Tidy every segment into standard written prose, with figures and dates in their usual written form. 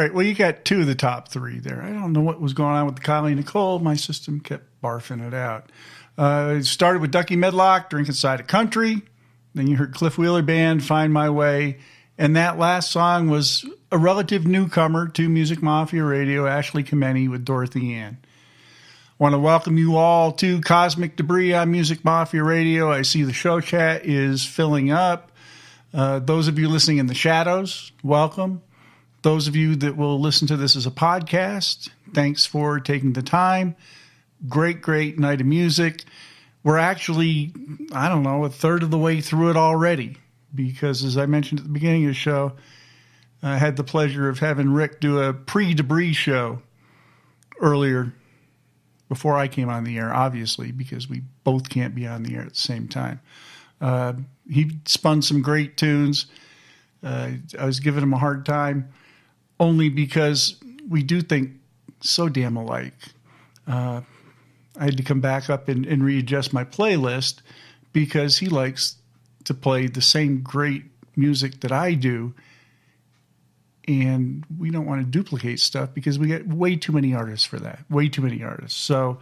right. Well, you got two of the top three there. I don't know what was going on with the Kylie Nicole. My system kept barfing it out. It started with Ducky Medlock, Drinking Side of Country. Then you heard Cliff Wheeler Band, Find My Way. And that last song was a relative newcomer to Music Mafia Radio, Ashley Kameni with Dorothy Ann. I want to welcome you all to Cozmic Debris on Music Mafia Radio. I see the show chat is filling up. Those of you listening in the shadows, welcome. Those of you that will listen to this as a podcast, thanks for taking the time. Great night of music. We're actually, I don't know, a third of the way through it already because, as I mentioned at the beginning of the show, I had the pleasure of having Rick do a pre-Debris show earlier before I came on the air, obviously, because we both can't be on the air at the same time. He spun some great tunes. I was giving him a hard time only because we do think so damn alike. I had to come back up and readjust my playlist because he likes to play the same great music that I do. And we don't want to duplicate stuff because we get way too many artists for that. Way too many artists. So,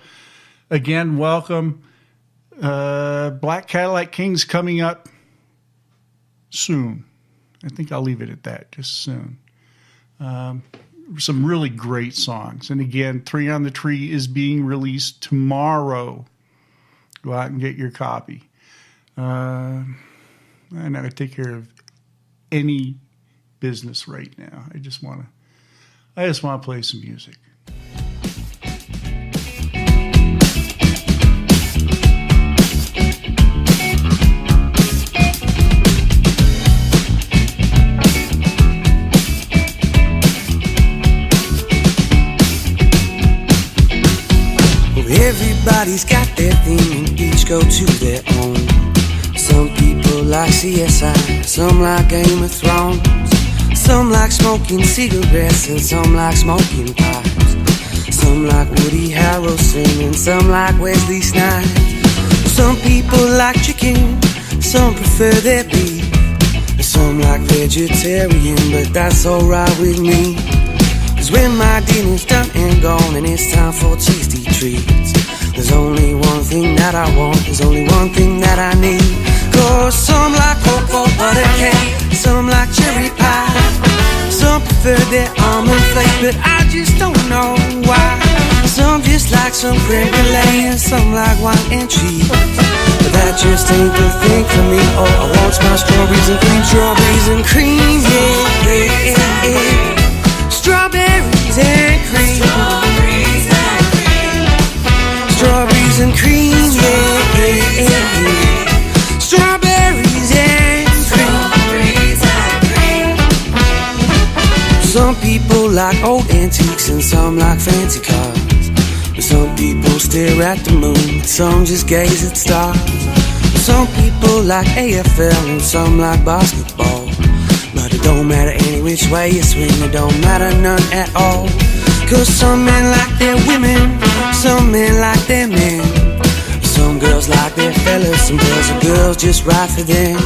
again, welcome. Black Cadillac Kings coming up soon. I think I'll leave it at that, just soon. Some really great songs. And again, 3 on the Tree is being released tomorrow. Go out and get your copy. I'm not going to take care of any business right now. I just want to play some music. Everybody's got their thing and each go to their own. Some people like CSI, some like Game of Thrones. Some like smoking cigarettes and some like smoking pipes. Some like Woody Harrelson and some like Wesley Snipes. Some people like chicken, some prefer their beef. Some like vegetarian, but that's alright with me. Cause when my dinner's done and gone and it's time for tasty treats, there's only one thing that I want, there's only one thing that I need. Cause some like cocoa butter cake, some like cherry pie. Some prefer their almond flakes, but I just don't know why. Some just like some creme brulee and some like wine and cheese. But that just ain't the thing for me. Oh, I want my strawberries and cream, strawberries and cream, yeah. Strawberries and cream. Strawberries and cream, yeah. Strawberries and cream. Some people like old antiques and some like fancy cars. Some people stare at the moon, some just gaze at stars. Some people like AFL and some like basketball. But it don't matter any which way you swing, it don't matter none at all. Cause some men like their women, some men like their men. Some girls like their fellas, some girls are girls just right for them.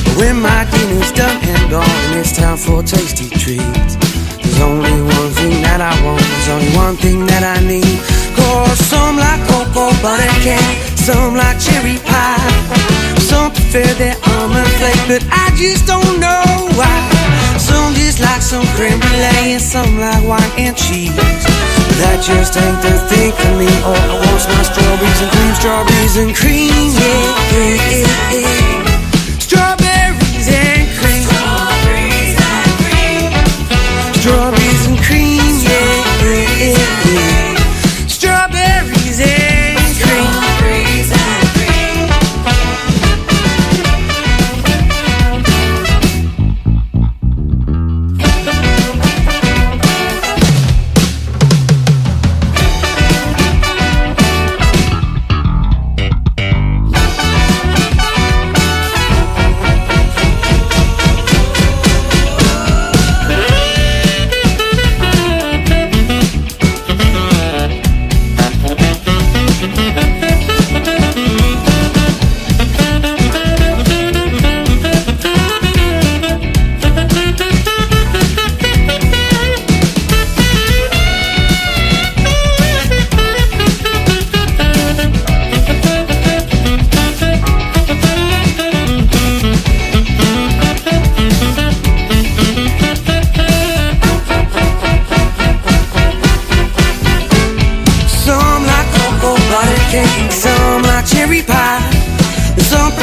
But when my dinner's done and gone and it's time for tasty treats, there's only one thing that I want, there's only one thing that I need. Cause some like cocoa butter cake, some like cherry pie. Some prefer their almond flake, but I just don't know why. Some just like some creme brulee and some like wine and cheese. But that just ain't the thing for me. Oh, I want my strawberries and cream, strawberries and cream, yeah. Strawberries and cream. Strawberries and cream, yeah. Strawberries and cream.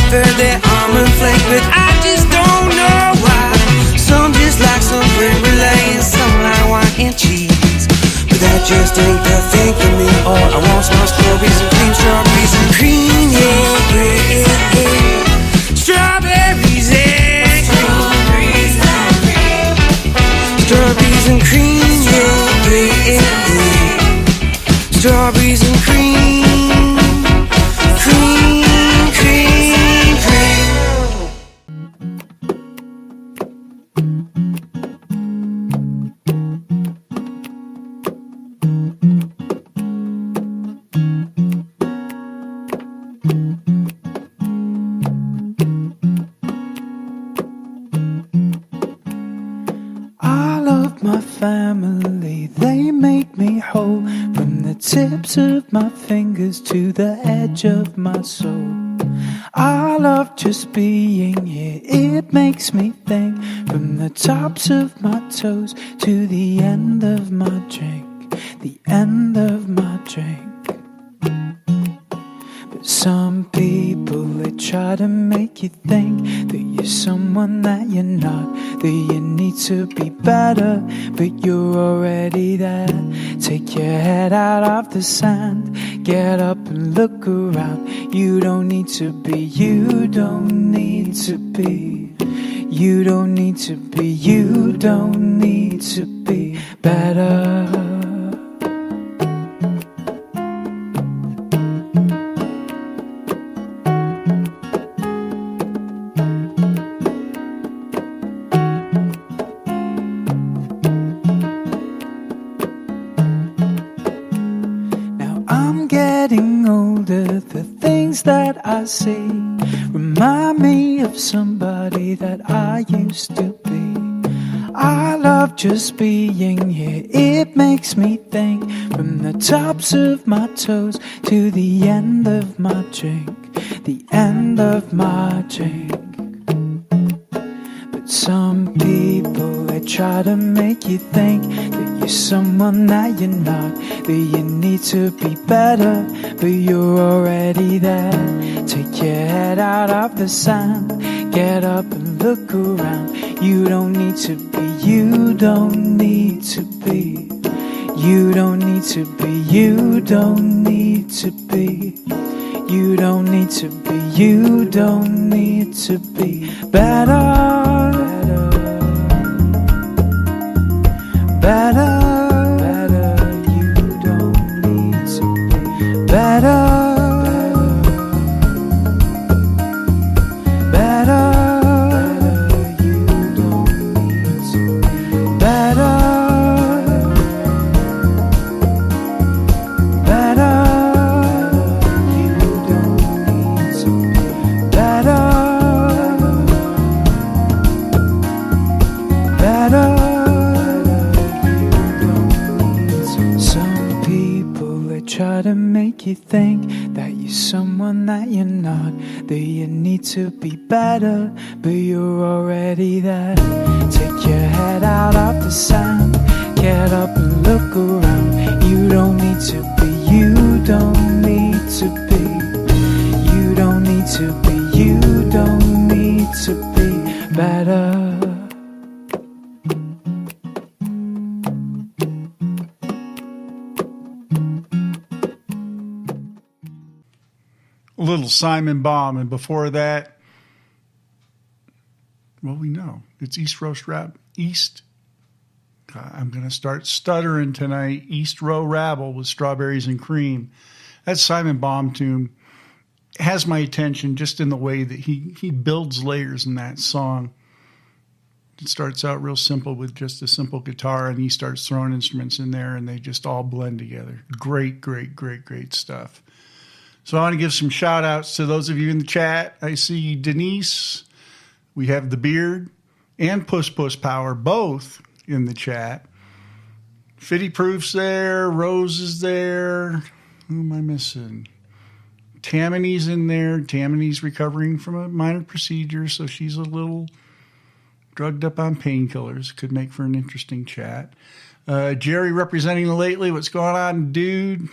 prefer their almond flake, but I just don't know why. Some just like some creme brulee and some like wine and cheese, but that just ain't the thing for me. All I want's my strawberries and cream, strawberries and cream, yeah, yeah, yeah. Strawberries and cream, strawberries and cream, yeah, yeah, yeah. Strawberries and cream, cream, cream, cream. I love my family, they make me whole, from the tips of my fingers to the edge of my soul. I love just being here, it makes me think, from the tops of my toes to the end of my drink, the end of my drink. But some people, they try to make you think that you're someone that you're not, that you need to be better, but you're already there. Take your head out of the sand, get up and look around. You don't need to be, you don't need to be, you don't need to be, you don't need to be better. Getting older, the things that I see remind me of somebody that I used to be. I love just being here, it makes me think, from the tops of my toes to the end of my drink, the end of my drink. But some people, they try to make you think that you're someone that you're not, that you need to be better, but you're already there. Take your head out of the sand, get up and look around. You don't need to be, you don't need to be, you don't need to be, you don't need to be, you don't need to be, you don't need to be better. Better, better, you don't need to be better, better, you don't need to be better, better, you don't need to be better, better. Try to make you think that you're someone that you're not, that you need to be better, but you're already there. Take your head out of the sand, get up and look around. You don't need to be, you don't need to be, you don't need to be, you don't need to be better. A little Simon Baum, and before that, well, we know it's East Roast Rab. I'm going to start stuttering tonight. East Row Rabble with Strawberries and Cream. That Simon Baum tune has my attention just in the way that he builds layers in that song. It starts out real simple with just a simple guitar, and he starts throwing instruments in there, and they just all blend together. Great, great, great, great stuff. So I want to give some shout outs to those of you in the chat. I see Denise, we have The Beard, and Puss Puss Power, both in the chat. Fitty Proof's there, Rose is there. Who am I missing? Tammany's in there. Tammany's recovering from a minor procedure, so she's a little drugged up on painkillers. Could make for an interesting chat. Jerry representing the Lately. What's going on, dude?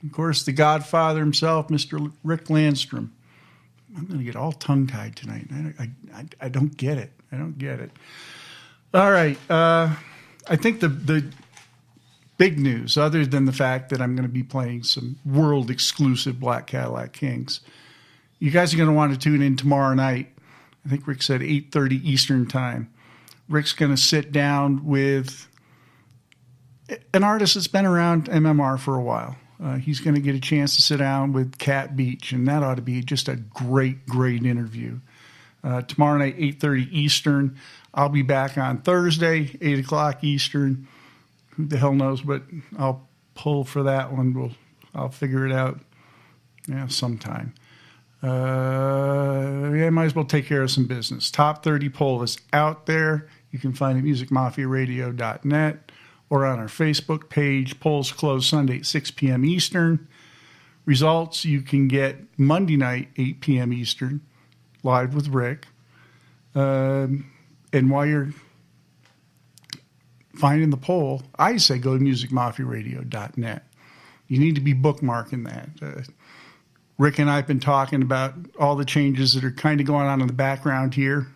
Of course, the Godfather himself, Mr. Rick Landstrom. I'm going to get all tongue-tied tonight. I don't get it. I don't get it. All right. I think the big news, other than the fact that I'm going to be playing some world-exclusive Black Cadillac Kings, you guys are going to want to tune in tomorrow night. I think Rick said 8:30 Eastern time. Rick's going to sit down with an artist that's been around MMR for a while. He's going to get a chance to sit down with Cat Beach, and that ought to be just a great, great interview. Tomorrow night, 8:30 Eastern. I'll be back on Thursday, 8 o'clock Eastern. Who the hell knows, but I'll pull for that one. I'll figure it out sometime. I might as well take care of some business. Top 30 poll is out there. You can find it at musicmafiaradio.net or on our Facebook page. Polls close Sunday at 6 p.m. Eastern. Results you can get Monday night, 8 p.m. Eastern, live with Rick. And while you're finding the poll, I say go to musicmafiaradio.net. You need to be bookmarking that. Rick and I have been talking about all the changes that are kind of going on in the background here.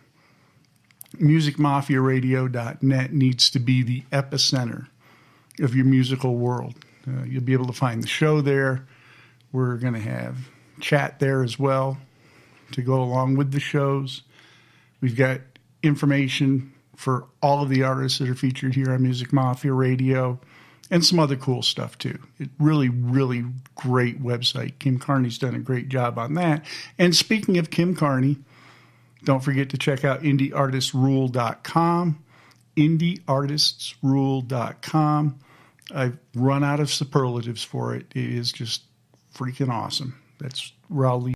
musicmafiaradio.net needs to be the epicenter of your musical world. You'll be able to find the show there. We're going to have chat there as well to go along with the shows. We've got information for all of the artists that are featured here on Music Mafia Radio and some other cool stuff too. It really, really great website. Kim Carney's done a great job on that. And speaking of Kim Carney, don't forget to check out indieartistrule.com. indieartistrule.com. I've run out of superlatives for it. It is just freaking awesome. That's where I'll leave.